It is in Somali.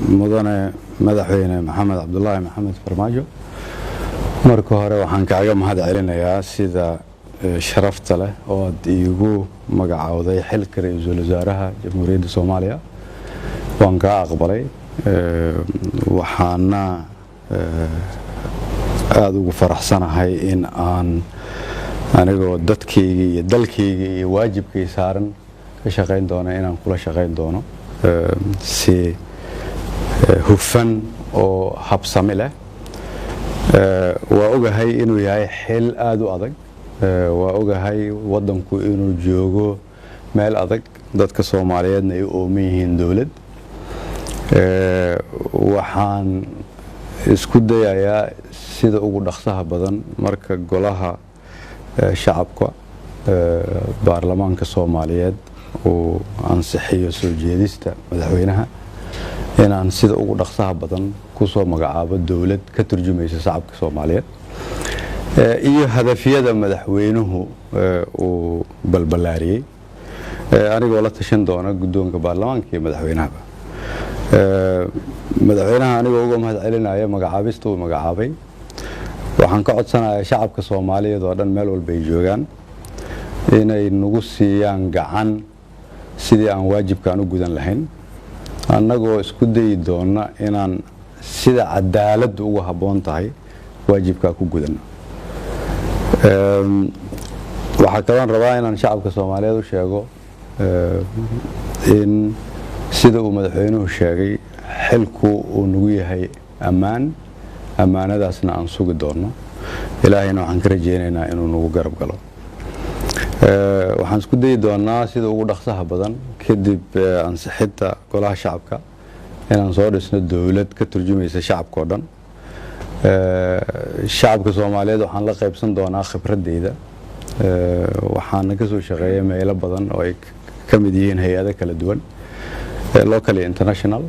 mudane madaxweyne maxamed cabdullaahi maxamed farmaajo marka hore waxaan kaaga mahad celinayaa sida sharafta leh oo aad iigu magacawday xilka ra'iisul wasaaraha jamhuuriyadda Soomaaliya waan ka aqbalay waxaana aad ugu faraxsanahay in aan anigoo dadkayga iyo dalkayga iyo waajibkay saaran ka shaqeyn doono inaan kula shaqeyn doono si hufan oo habsami leh waa ogahay inuu yahay xil aad u adag waa ogahay wadanku inuu joogo meel adag dadka Soomaaliyeedna ay u ooman yihiin dawlad waxaan isku dayayaa sida ugu dhaqsaha badan marka golaha shacabka baarlamaanka Soomaaliyeed oo ansixiyo soo jeedista madaxweynaha inaan sida ugu dhaqsaha badan ku soo magacaabo dawlad ka turjumaysa shacabka Soomaaliyeed iyo hadafyada madaxweynuhu uu balbalaariyay anigoo la tashan doona guddoonka baarlamaanka iyo madaxweynaha madaxweynaha anigoo uga mahad celinaya magacaabista uu magacaabay waxaan ka codsanayaa shacabka Soomaaliyeed oo dhan meel walba ay joogaan inay nagu siiyaan gacan sidii aan waajibkaan u gudan lahayn annagoo isku dayi doona inaan sida cadaalad ugu haboon tahay waajibka ku gudano waxa kale aan rabaa inaan shacabka Soomaaliyeed u sheego in sida uu madaxweynuhu sheegay xilku uu nagu yahay amaanadaasna aan sugi doono ilaahayna waxaan ka rajeynaynaa inuu nagu garab galo waxaan isku dayi doonaa sida ugu dhaqsaha badan kadib ansixinta golaha shacabka inaan soo dhisno dawlad ka turjumaysa shacabka oo dhan shacabka Soomaaliyeed waxaan la qaybsan doonaa khibradeyda waxaan ka soo shaqeeyay meelo badan oo ay ka mid yihiin hay'ado kala duwan local international